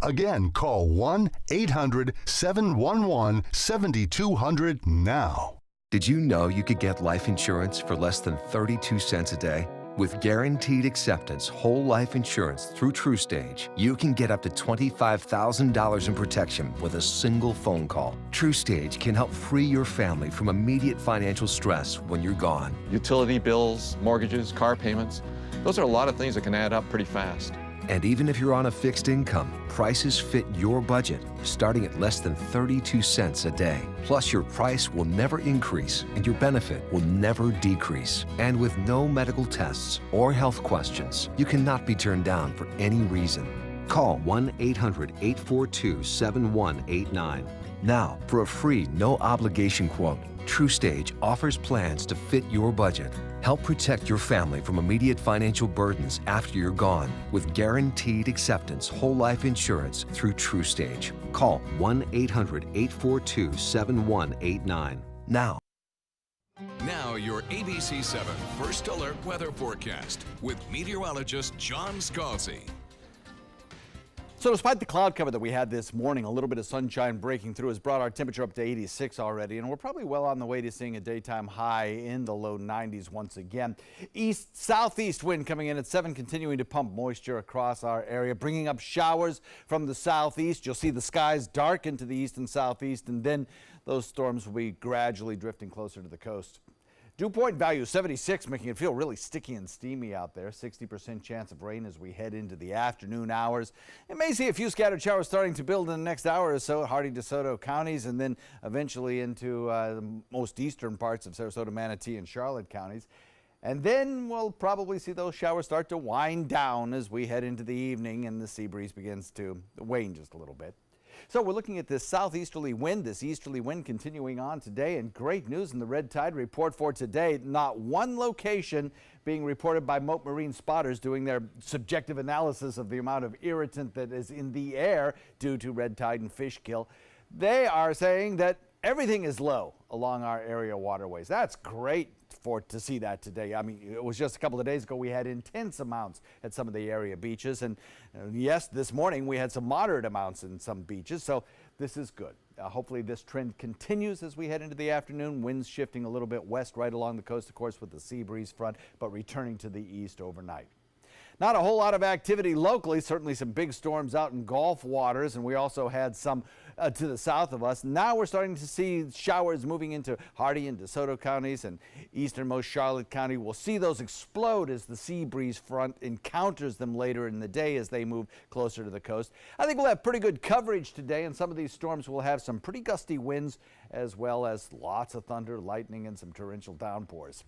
Again, call 1-800-711-7200 now. Did you know you could get life insurance for less than 32 cents a day? With Guaranteed Acceptance whole life insurance through TruStage, you can get up to $25,000 in protection with a single phone call. TruStage can help free your family from immediate financial stress when you're gone. Utility bills, mortgages, car payments, those are a lot of things that can add up pretty fast. And even if you're on a fixed income, prices fit your budget, starting at less than 32 cents a day. Plus, your price will never increase and your benefit will never decrease. And with no medical tests or health questions, you cannot be turned down for any reason. Call 1-800-842-7189. Now, for a free, no-obligation quote, TruStage offers plans to fit your budget. Help protect your family from immediate financial burdens after you're gone with Guaranteed Acceptance whole life insurance through TruStage. Call 1-800-842-7189 now. Now your ABC 7 First Alert weather forecast with meteorologist John Scalzi. So despite the cloud cover that we had this morning, a little bit of sunshine breaking through has brought our temperature up to 86 already, and we're probably well on the way to seeing a daytime high in the low 90s once again. East-southeast wind coming in at 7, continuing to pump moisture across our area, bringing up showers from the southeast. You'll see the skies darken to the east and southeast, and then those storms will be gradually drifting closer to the coast. Dew point value 76, making it feel really sticky and steamy out there. 60% chance of rain as we head into the afternoon hours. It may see a few scattered showers starting to build in the next hour or so at Hardee, DeSoto counties, and then eventually into the most eastern parts of Sarasota, Manatee, and Charlotte counties. And then we'll probably see those showers start to wind down as we head into the evening and the sea breeze begins to wane just a little bit. So we're looking at this southeasterly wind, this easterly wind continuing on today, and great news in the red tide report for today. Not one location being reported by Mote Marine spotters doing their subjective analysis of the amount of irritant that is in the air due to red tide and fish kill. They are saying that everything is low along our area waterways. That's great to see that today. I mean, it was just a couple of days ago we had intense amounts at some of the area beaches, and yes, this morning we had some moderate amounts in some beaches, so this is good. Hopefully this trend continues as we head into the afternoon. Winds shifting a little bit west right along the coast, of course, with the sea breeze front, but returning to the east overnight. Not a whole lot of activity locally, certainly some big storms out in Gulf waters, and we also had some to the south of us. Now we're starting to see showers moving into Hardee and DeSoto counties and easternmost Charlotte County. We'll see those explode as the sea breeze front encounters them later in the day as they move closer to the coast. I think we'll have pretty good coverage today, and some of these storms will have some pretty gusty winds as well as lots of thunder, lightning, and some torrential downpours.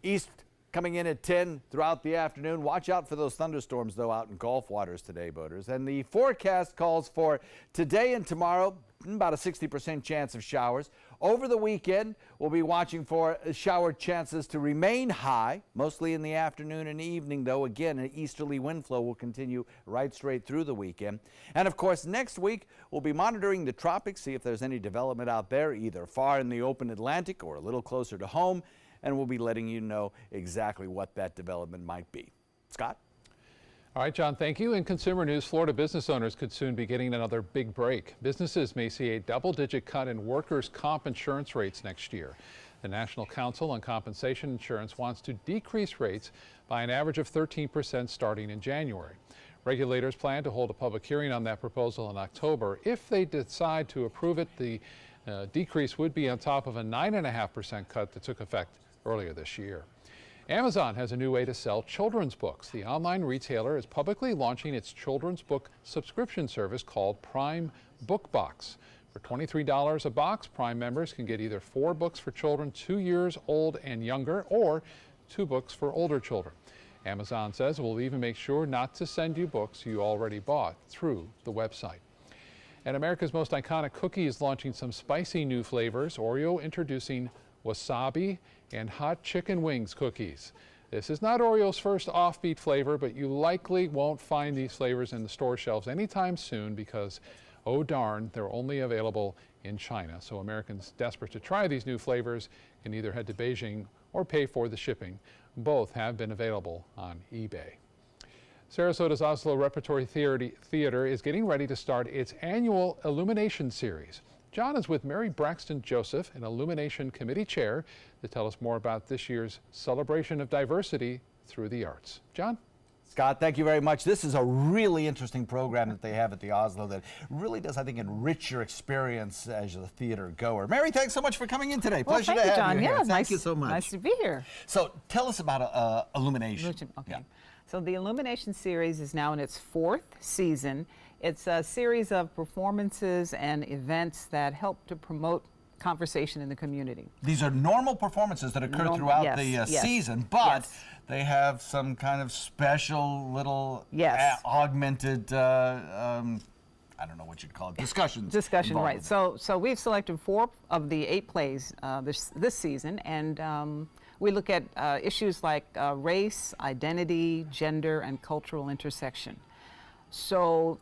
East coming in at 10 throughout the afternoon. Watch out for those thunderstorms, though, out in Gulf waters today, boaters. And the forecast calls for today and tomorrow, about a 60% chance of showers. Over the weekend, we'll be watching for shower chances to remain high, mostly in the afternoon and evening, though. Again, an easterly wind flow will continue right straight through the weekend. And, of course, next week, we'll be monitoring the tropics, see if there's any development out there, either far in the open Atlantic or a little closer to home. And we'll be letting you know exactly what that development might be. Scott? All right, John, thank you. In consumer news, Florida business owners could soon be getting another big break. Businesses may see a double-digit cut in workers' comp insurance rates next year. The National Council on Compensation Insurance wants to decrease rates by an average of 13% starting in January. Regulators plan to hold a public hearing on that proposal in October. If they decide to approve it, the decrease would be on top of a 9.5% cut that took effect earlier this year. Amazon has a new way to sell children's books. The online retailer is publicly launching its children's book subscription service called Prime Book Box. For $23 a box, Prime members can get either 4 books for children 2 years old and younger or 2 books for older children. Amazon says it will even make sure not to send you books you already bought through the website. And America's most iconic cookie is launching some spicy new flavors. Oreo introducing wasabi and hot chicken wings cookies. This is not Oreo's first offbeat flavor, but you likely won't find these flavors in the store shelves anytime soon because, oh darn, they're only available in China. So Americans desperate to try these new flavors can either head to Beijing or pay for the shipping. Both have been available on eBay. Sarasota's Oslo Repertory Theater is getting ready to start its annual Illumination series. John is with Mary Braxton Joseph, an Illumination Committee Chair, to tell us more about this year's celebration of diversity through the arts. John? Scott, thank you very much. This is a really interesting program that they have at the Oslo that really does, I think, enrich your experience as a theater goer. Mary, thanks so much for coming in today. Well, Pleasure to have John. you here. Yeah, Thank you so much. Nice to be here. So tell us about Illumination. Okay. Yeah. So the Illumination series is now in its 4th season. It's a series of performances and events that help to promote conversation in the community. These are normal performances that occur throughout the season, but they have some kind of special little augmented, I don't know what you'd call it, discussions. Discussion, right. So we've selected 4 of the 8 plays this season, and we look at issues like race, identity, gender, and cultural intersection. So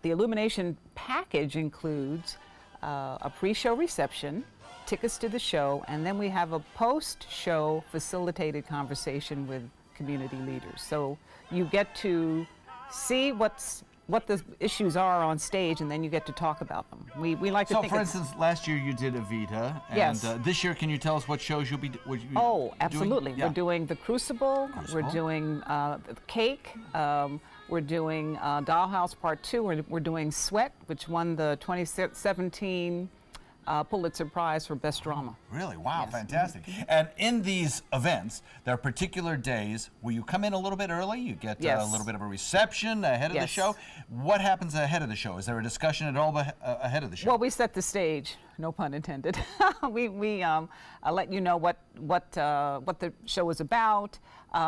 the Illumination package includes a pre-show reception, tickets to the show, and then we have a post-show facilitated conversation with community leaders. So you get to see what's what the issues are on stage, and then you get to talk about them. We like to so think. So, for instance, last year you did Evita, and yes. This year, can you tell us what shows you'll be Oh, absolutely. Doing? Yeah. We're doing The Crucible. We're doing The Cake. We're doing Dollhouse Part 2. We're doing Sweat, which won the 2017 Pulitzer Prize for Best Drama. Really? Wow, yes. fantastic. And in these events, there are particular days where you come in a little bit early, you get yes. a little bit of a reception ahead of yes. the show. What happens ahead of the show? Is there a discussion at all ahead of the show? Well, we set the stage, no pun intended. we let you know what the show is about.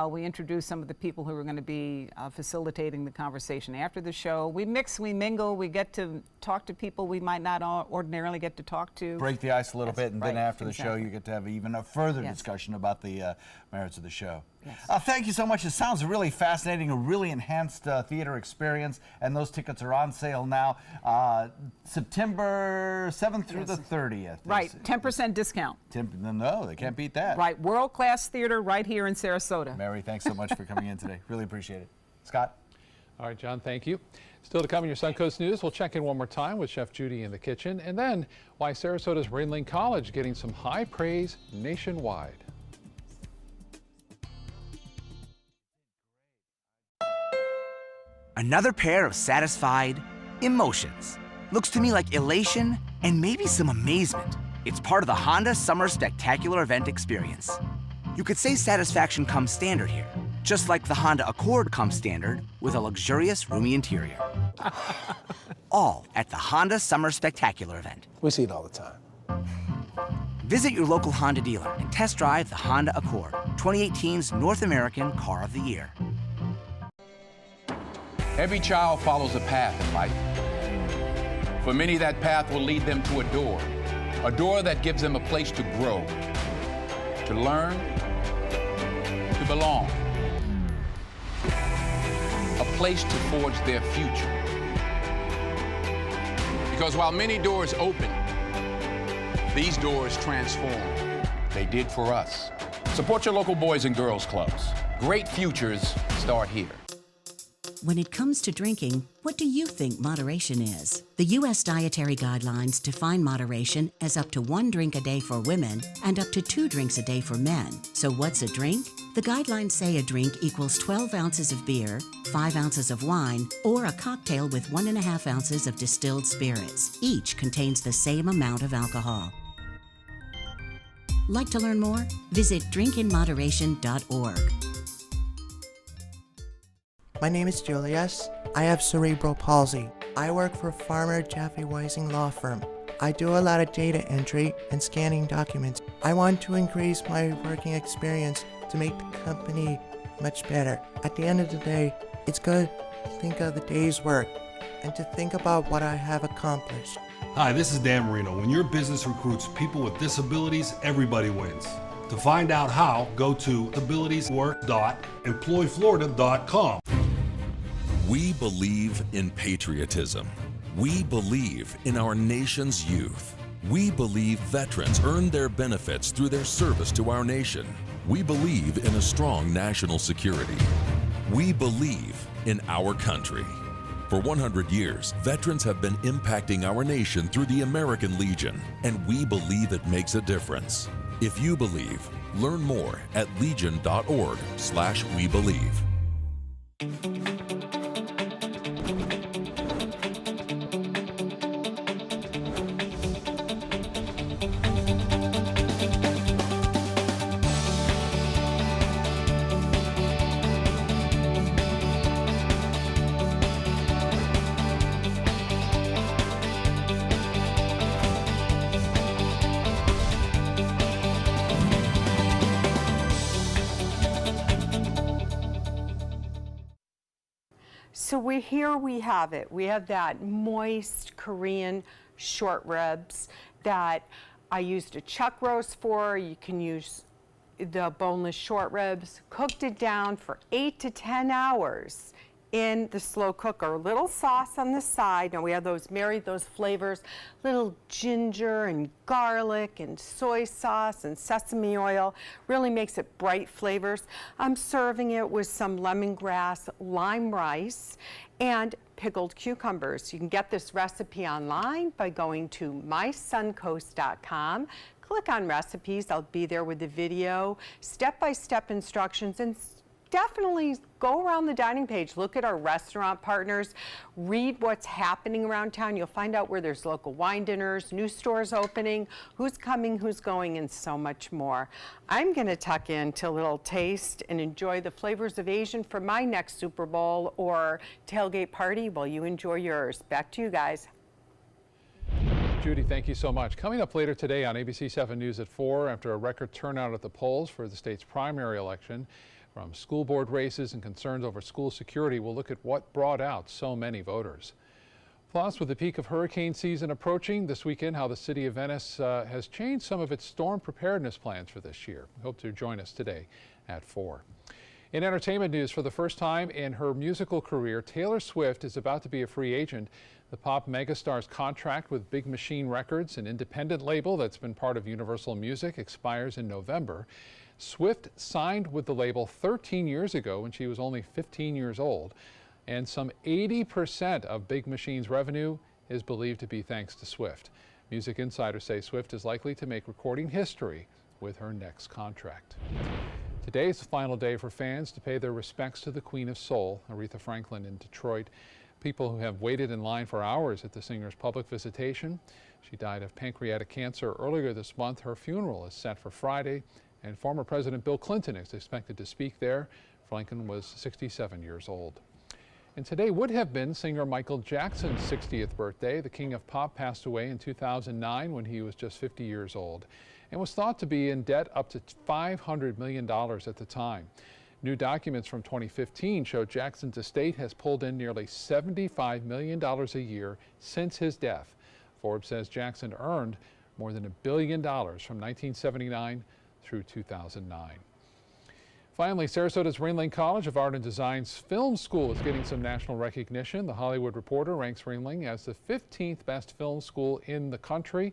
We introduce some of the people who are going to be facilitating the conversation after the show. We mix, we mingle, we get to talk to people we might not ordinarily get to talk to. Break the ice a little bit, and right, then after the exactly. show you get to have even a further yes. discussion about the merits of the show. Yes. Thank you so much. It sounds really fascinating, a really enhanced theater experience, and those tickets are on sale now, September 7th through yes. the 30th. Right, 10% discount. No, they can't beat that. Right, world-class theater right here in Sarasota. Mary, thanks so much for coming in today. Really appreciate it. Scott? All right, John, thank you. Still to come in your Suncoast News, we'll check in one more time with Chef Judy in the kitchen, and then why Sarasota's Rainling College getting some high praise nationwide. Another pair of satisfied emotions. Looks to me like elation and maybe some amazement. It's part of the Honda Summer Spectacular event experience. You could say satisfaction comes standard here, just like the Honda Accord comes standard with a luxurious, roomy interior. All at the Honda Summer Spectacular event. We see it all the time. Visit your local Honda dealer and test drive the Honda Accord, 2018's North American Car of the Year. Every child follows a path in life. For many, that path will lead them to a door that gives them a place to grow, to learn, to belong, a place to forge their future. Because while many doors open, these doors transform. They did for us. Support your local Boys and Girls Clubs. Great futures start here. When it comes to drinking, what do you think moderation is? The U.S. Dietary Guidelines define moderation as up to 1 drink a day for women and up to 2 drinks a day for men. So what's a drink? The guidelines say a drink equals 12 ounces of beer, 5 ounces of wine, or a cocktail with 1.5 ounces of distilled spirits. Each contains the same amount of alcohol. Like to learn more? Visit drinkinmoderation.org. My name is Julius. I have cerebral palsy. I work for Farmer Jeffy Weising Law Firm. I do a lot of data entry and scanning documents. I want to increase my working experience to make the company much better. At the end of the day, it's good to think of the day's work and to think about what I have accomplished. Hi, this is Dan Marino. When your business recruits people with disabilities, everybody wins. To find out how, go to abilitieswork.employflorida.com. We believe in patriotism. We believe in our nation's youth. We believe veterans earn their benefits through their service to our nation. We believe in a strong national security. We believe in our country. For 100 years, veterans have been impacting our nation through the American Legion, and we believe it makes a difference. If you believe, learn more at legion.org/webelieve. So here we have it. We have that moist Korean short ribs that I used a chuck roast for. You can use the boneless short ribs. Cooked it down for 8 to 10 hours in the slow cooker. A little sauce on the side. Now we have those flavors, little ginger and garlic and soy sauce and sesame oil. Really makes it bright flavors. I'm serving it with some lemongrass lime rice and pickled cucumbers. You can get this recipe online by going to mysuncoast.com. Click on recipes. I'll be there with the video, step-by-step instructions, and definitely go around the dining page, look at our restaurant partners, read what's happening around town. You'll find out where there's local wine dinners, new stores opening, who's coming, who's going, and so much more. I'm going to tuck into a little taste and enjoy the flavors of Asian for my next Super Bowl or tailgate party while you enjoy yours. Back to you guys. Judy, thank you so much. Coming up later today on ABC 7 News at 4, after a record turnout at the polls for the state's primary election, from school board races and concerns over school security, we'll look at what brought out so many voters. Plus, with the peak of hurricane season approaching this weekend, how the city of Venice has changed some of its storm preparedness plans for this year. We hope to join us today at 4. In entertainment news, for the first time in her musical career, Taylor Swift is about to be a free agent. The pop megastar's contract with Big Machine Records, an independent label that's been part of Universal Music, expires in November. Swift signed with the label 13 years ago when she was only 15 years old, and some 80% of Big Machine's revenue is believed to be thanks to Swift. Music insiders say Swift is likely to make recording history with her next contract. Today is the final day for fans to pay their respects to the Queen of Soul, Aretha Franklin, in Detroit. People who have waited in line for hours at the singer's public visitation. She died of pancreatic cancer earlier this month. Her funeral is set for Friday, and former President Bill Clinton is expected to speak there. Franklin was 67 years old. And today would have been singer Michael Jackson's 60th birthday. The King of Pop passed away in 2009 when he was just 50 years old, and was thought to be in debt up to $500 million at the time. New documents from 2015 show Jackson's estate has pulled in nearly $75 million a year since his death. Forbes says Jackson earned more than $1 billion from 1979 through 2009. Finally, Sarasota's Ringling College of Art and Design's film school is getting some national recognition. The Hollywood Reporter ranks Ringling as the 15th best film school in the country,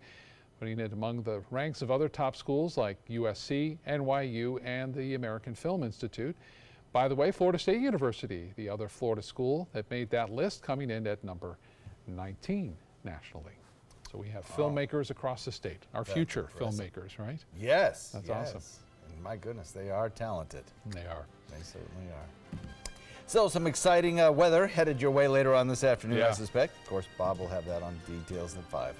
putting it among the ranks of other top schools like USC, NYU, and the American Film Institute. By the way, Florida State University, the other Florida school that made that list, coming in at number 19 nationally. So we have filmmakers across the state, our future filmmakers, right? Yes. That's yes. awesome. And my goodness, they are talented. They are. They certainly are. So some exciting weather headed your way later on this afternoon, I suspect. Of course, Bob will have that on details at 5.